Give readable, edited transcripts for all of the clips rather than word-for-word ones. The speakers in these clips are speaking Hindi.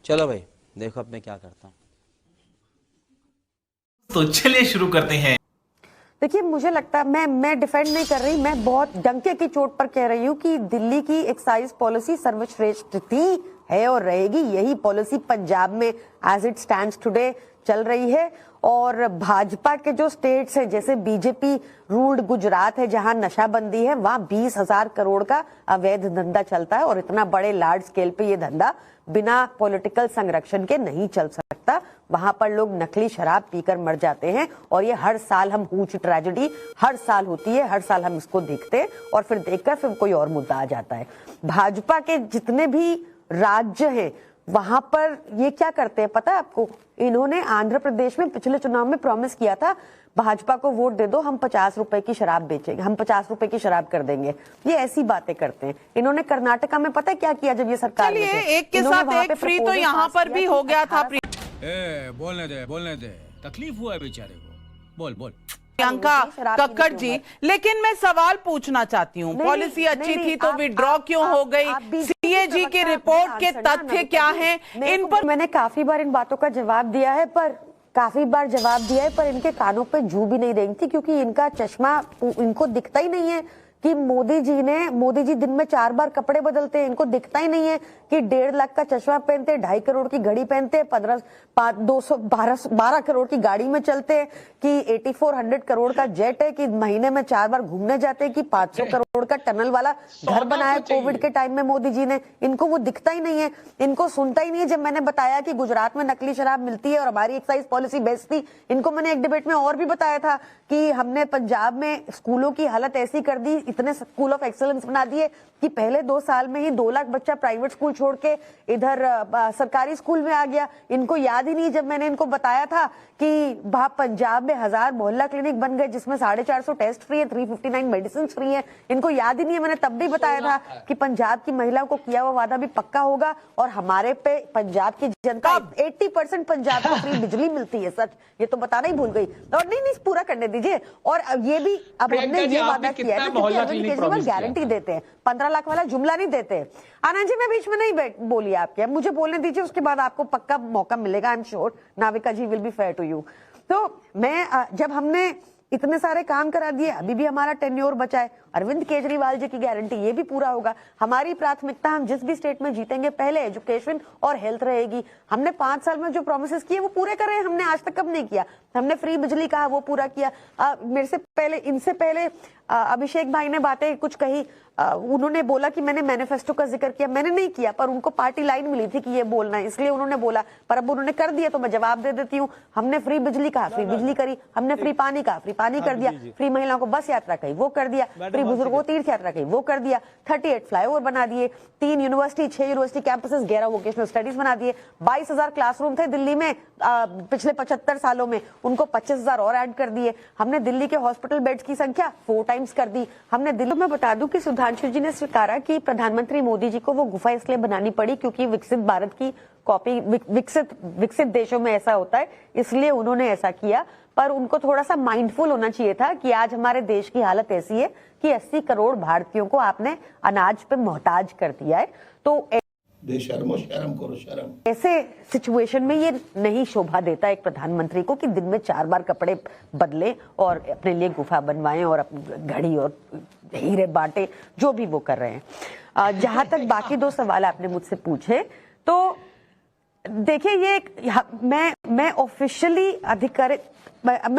चलो भाई देखो अब मैं क्या करता हूँ। तो चलिए शुरू करते हैं। देखिए, मुझे लगता है मैं डिफेंड नहीं कर रही, मैं बहुत डंके की चोट पर कह रही हूँ कि दिल्ली की एक्साइज पॉलिसी सर्वश्रेष्ठ थी, है और रहेगी। यही पॉलिसी पंजाब में एज इट स्टैंड्स टुडे चल रही है। और भाजपा के जो स्टेट्स हैं, जैसे बीजेपी रूल्ड गुजरात है जहां नशाबंदी है, वहां 20,000 करोड़ का अवैध धंधा चलता है और इतना बड़े लार्ज स्केल पे ये धंधा बिना पॉलिटिकल संरक्षण के नहीं चल सकता। वहां पर लोग नकली शराब पीकर मर जाते हैं और ये हर साल हम हुच ट्रेजेडी हर साल होती है, हर साल हम इसको देखते हैं और फिर देखकर फिर कोई और मुद्दा आ जाता है। भाजपा के जितने भी राज्य हैं वहां पर ये क्या करते हैं पता है आपको? इन्होंने आंध्र प्रदेश में पिछले चुनाव में प्रॉमिस किया था, भाजपा को वोट दे दो, हम 50 रुपए की शराब बेचेंगे, हम 50 रुपए की शराब कर देंगे। ये ऐसी बातें करते हैं। इन्होंने कर्नाटका में पता है क्या किया जब ये सरकार में थे? एक के साथ एक फ्री तो यहाँ पर भी हो गया था। बोलने दे, तकलीफ हुआ है बेचारे को। बोल प्रियंका कक्कड़ जी, लेकिन मैं सवाल पूछना चाहती हूँ, पॉलिसी अच्छी थी तो विड्रॉ क्यों हो गई? सीएजी की रिपोर्ट के तथ्य क्या हैं? इन पर मैंने काफी बार इन बातों का जवाब दिया है, पर इनके कानों पे जू भी नहीं रही थी, क्योंकि इनका चश्मा इनको दिखता ही नहीं है कि मोदी जी दिन में 4 बार कपड़े बदलते हैं। इनको दिखता ही नहीं है कि 1.5 लाख का चश्मा पहनते, 2.5 करोड़ की घड़ी पहनते, 12 करोड़ की गाड़ी में चलते हैं, कि 8400 करोड़ का जेट है, कि महीने में 4 बार घूमने जाते हैं, कि 500 करोड़ का टनल वाला घर बनाया कोविड के टाइम में मोदी जी ने। इनको वो दिखता ही नहीं है, इनको सुनता ही नहीं है। जब मैंने बताया कि गुजरात में नकली शराब मिलती है और हमारी एक्साइज पॉलिसी बेस्ट थी, इनको मैंने एक डिबेट में और भी बताया था कि हमने पंजाब में स्कूलों की हालत ऐसी कर दी, इतने स्कूल ऑफ एक्सीलेंस बना दिए कि पहले 2 साल में ही 2 लाख बच्चा प्राइवेट स्कूल छोड़ के इधर सरकारी स्कूल में आ गया। इनको याद ही नहीं जब मैंने इनको बताया था कि वहां पंजाब में 1000 मोहल्ला क्लिनिक बन गए जिसमें 450 टेस्ट फ्री है, 359 मेडिसिन फ्री है। इनको याद ही नहीं है। मैंने तब भी बताया था कि पंजाब की महिलाओं को किया हुआ वादा भी पक्का होगा और हमारे पे पंजाब की जनता 80% पंजाब को फ्री बिजली मिलती है। सच, ये तो बताना ही भूल गई। और नहीं पूरा करने दीजिए। और ये भी अब हमने ये वादा किया है क्योंकि अरविंद केजरीवाल गारंटी देते हैं, 15 लाख वाला जुमला नहीं देते। आनंद जी, मैं बीच में नहीं बोली आपके, मुझे बोलने दीजिए, उसके बाद आपको पक्का मौका मिलेगा। I am sure Navika ji will be fair to you. तो मैं जब हमने इतने सारे काम करा दिए, अभी भी हमारा टेन्योर बचा है। अरविंद केजरीवाल जी की गारंटी ये भी पूरा होगा। हमारी प्राथमिकता हम जिस भी स्टेट में जीतेंगे पहले एजुकेशन और हेल्थ रहेगी। हमने 5 साल में जो प्रोमिसेस किए वो पूरे कर रहे हैं। हमने आज तक कब नहीं किया? हमने फ्री बिजली कहा, वो पूरा किया। मेरे से पहले, इनसे पहले अभिषेक भाई ने बातें कुछ कही, उन्होंने बोला कि मैंने मैनिफेस्टो का जिक्र किया, मैंने नहीं किया, पर उनको पार्टी लाइन मिली थी कि ये बोलना है, इसलिए उन्होंने बोला। पर अब उन्होंने कर दिया तो मैं जवाब दे देती हूँ। हमने फ्री बिजली कहा, फ्री बिजली करी। हमने फ्री पानी कहा, फ्री पानी कर दिया। फ्री महिलाओं को बस यात्रा कही, वो कर दिया। फ्री बुजुर्गों को तीर्थ यात्रा कही, वो कर दिया। 38 फ्लाईओवर बना दिए, 3 university, 6 university campuses, 11 vocational studies बना दिए। 22,000 क्लासरूम थे दिल्ली में पिछले 75 सालों में, उनको 25,000 और ऐड कर दिए। हमने दिल्ली के हॉस्पिटल बेड्स की संख्या 4 टाइम्स कर दी। हमने दिल्ली में, बता दूं कि सुधांशु जी ने स्वीकारा कि प्रधानमंत्री मोदी जी को वो गुफा इसलिए बनानी पड़ी क्योंकि विकसित भारत की कॉपी विकसित देशों में ऐसा होता है, इसलिए उन्होंने ऐसा किया। पर उनको थोड़ा सा माइंडफुल होना चाहिए था कि आज हमारे देश की हालत ऐसी है कि 80 करोड़ भारतीयों को आपने अनाज पे मोहताज कर दिया है। तो शर्म करो शर्म। ऐसे सिचुएशन में ये नहीं शोभा देता एक प्रधानमंत्री को कि दिन में 4 बार कपड़े बदले और अपने लिए गुफा बनवाएं और अपनी घड़ी और हीरे बांटे, जो भी वो कर रहे हैं। जहां तक बाकी 2 सवाल आपने मुझसे पूछे, तो देखिए ये मैं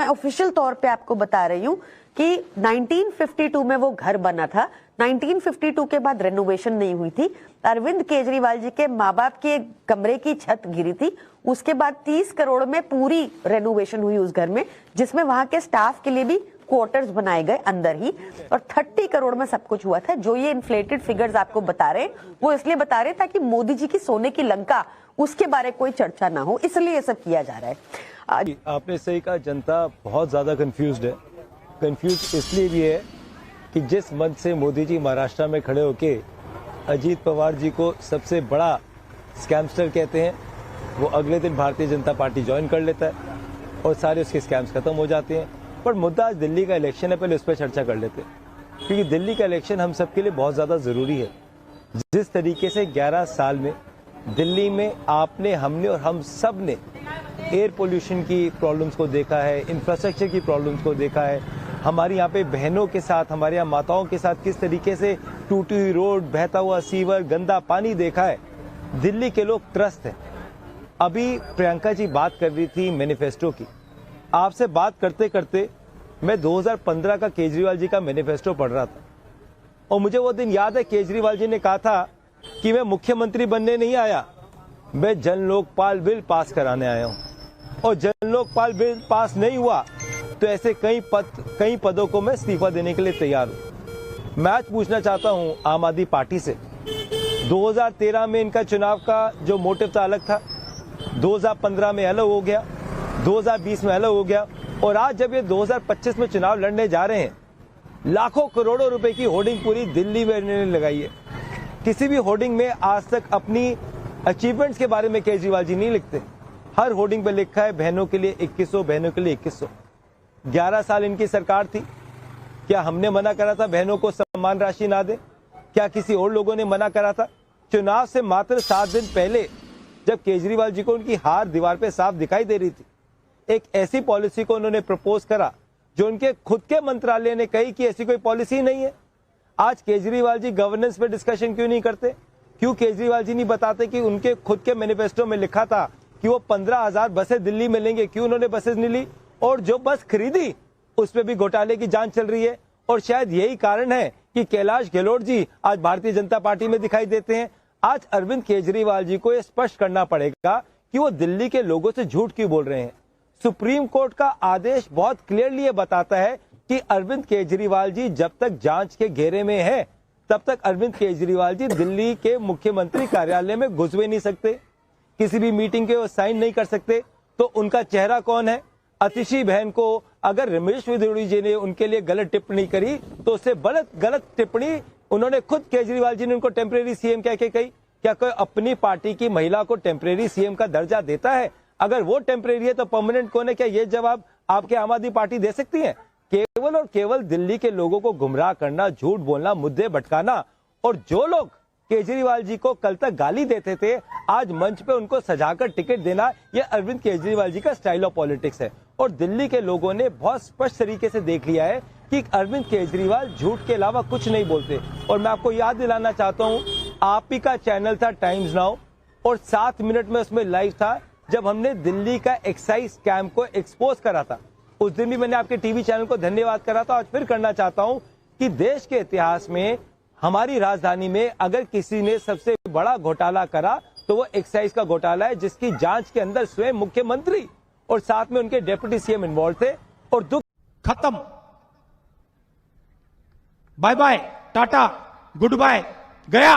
ऑफिशियल तौर पे आपको बता रही हूँ कि 1952 में वो घर बना था। 1952 के बाद रेनोवेशन नहीं हुई थी। अरविंद केजरीवाल जी के माँ बाप के कमरे की छत गिरी थी, उसके बाद 30 करोड़ में पूरी रेनोवेशन हुई उस घर में, जिसमें वहां के स्टाफ के लिए भी क्वार्टर्स बनाए गए अंदर ही, और 30 करोड़ में सब कुछ हुआ था। जो ये इन्फ्लेटेड फिगर्स आपको बता रहे वो इसलिए बता रहे ताकि मोदी जी की सोने की लंका, उसके बारे कोई चर्चा ना हो, इसलिए ये सब किया जा रहा है। आपने सही कहा, जनता बहुत ज्यादा कंफ्यूज्ड है। कंफ्यूज इसलिए भी है कि जिस मंच से मोदी जी महाराष्ट्र में खड़े होके अजीत पवार जी को सबसे बड़ा स्कैमस्टर कहते हैं, वो अगले दिन भारतीय जनता पार्टी ज्वाइन कर लेता है और सारे उसके स्कैम्स खत्म हो जाते हैं। पर मुद्दा आज दिल्ली का इलेक्शन है, पहले उस पर चर्चा कर लेते हैं, क्योंकि दिल्ली का इलेक्शन हम सबके लिए बहुत ज्यादा जरूरी है। जिस तरीके से 11 साल में दिल्ली में आपने, हमने और हम सब ने एयर पोल्यूशन की प्रॉब्लम्स को देखा है, इंफ्रास्ट्रक्चर की प्रॉब्लम्स को देखा है। हमारी यहाँ पे बहनों के साथ, हमारे यहाँ माताओं के साथ किस तरीके से टूटी हुई रोड, बहता हुआ सीवर, गंदा पानी देखा है। दिल्ली के लोग त्रस्त हैं। अभी प्रियंका जी बात कर रही थी मैनिफेस्टो की। आपसे बात करते करते मैं 2015 का केजरीवाल जी का मैनिफेस्टो पढ़ रहा था और मुझे वो दिन याद है, केजरीवाल जी ने कहा था कि मैं मुख्यमंत्री बनने नहीं आया, मैं जन लोकपाल बिल पास कराने आया हूं। और जन लोकपाल बिल पास नहीं हुआ तो ऐसे कई पदों को मैं इस्तीफा देने के लिए तैयार हूं। मैं आज पूछना चाहता हूं आम आदमी पार्टी से, 2013 में इनका चुनाव का जो मोटिव था अलग था, 2015 में अलग हो गया, 2020 में अलग हो गया, और आज जब ये 2025 में चुनाव लड़ने जा रहे हैं, लाखों करोड़ों रुपए की होर्डिंग पूरी दिल्ली में इन्होंने लगाई है। किसी भी होर्डिंग में आज तक अपनी अचीवमेंट्स के बारे में केजरीवाल जी नहीं लिखते। हर होर्डिंग पे लिखा है बहनों के लिए 2100, बहनों के लिए 2100। 11 साल इनकी सरकार थी, क्या हमने मना करा था बहनों को सम्मान राशि ना दे? क्या किसी और लोगों ने मना करा था? चुनाव से मात्र 7 दिन पहले जब केजरीवाल जी को उनकी हार दीवार पे साफ दिखाई दे रही थी, एक ऐसी पॉलिसी को उन्होंने प्रपोज करा जो उनके खुद के मंत्रालय ने कही कि ऐसी कोई पॉलिसी नहीं है। आज केजरीवाल जी गवर्नेंस पे डिस्कशन क्यों नहीं करते? क्यों केजरीवाल जी नहीं बताते कि उनके खुद के मैनिफेस्टो में लिखा था कि वो 15,000 बसें दिल्ली में लेंगे? क्यों उन्होंने बसें नहीं ली? और जो बस खरीदी उस पर भी घोटाले की जांच चल रही है। और शायद यही कारण है कि कैलाश गहलोत जी आज भारतीय जनता पार्टी में दिखाई देते हैं। आज अरविंद केजरीवाल जी को यह स्पष्ट करना पड़ेगा कि वो दिल्ली के लोगों से झूठ क्यों बोल रहे हैं। सुप्रीम कोर्ट का आदेश बहुत क्लियरली ये बताता है कि अरविंद केजरीवाल जी जब तक जांच के घेरे में है तब तक अरविंद केजरीवाल जी दिल्ली के मुख्यमंत्री कार्यालय में घुस भी नहीं सकते, किसी भी मीटिंग के वो साइन नहीं कर सकते। तो उनका चेहरा कौन है? अतिशी बहन को अगर रमेश विदुड़ी जी ने उनके लिए गलत टिप्पणी करी तो उससे गलत टिप्पणी उन्होंने खुद केजरीवाल जी ने उनको टेम्परेरी सीएम कह के कही। क्या कोई अपनी पार्टी की महिला को टेम्परेरी सीएम का दर्जा देता है? अगर वो टेम्परेरी है तो परमानेंट कौन है? क्या ये जवाब आपके आम आदमी पार्टी दे सकती है? केवल और केवल दिल्ली के लोगों को गुमराह करना, झूठ बोलना, मुद्दे भटकाना। और जो लोग केजरीवाल जी को कल तक गाली देते थे, आज मंच पे उनको सजाकर टिकट देना, ये अरविंद केजरीवाल जी का स्टाइल ऑफ पॉलिटिक्स है। और दिल्ली के लोगों ने बहुत स्पष्ट तरीके से देख लिया है कि अरविंद केजरीवाल झूठ के अलावा कुछ नहीं बोलते। और मैं आपको याद दिलाना चाहता हूं, आप ही का चैनल था टाइम्स नाउ और 7 मिनट में उसमें लाइव था जब हमने दिल्ली का एक्साइज स्कैम को एक्सपोज करा था। उस दिन भी मैंने आपके टीवी चैनल को धन्यवाद करा था। आज फिर करना चाहता हूं कि देश के इतिहास में हमारी राजधानी में अगर किसी ने सबसे बड़ा घोटाला करा तो वो एक्साइज का घोटाला है, जिसकी जांच के अंदर स्वयं मुख्यमंत्री और साथ में उनके डेप्यूटी सीएम इन्वॉल्व थे। और दुख खत्म, bye bye, tata, goodbye, गया।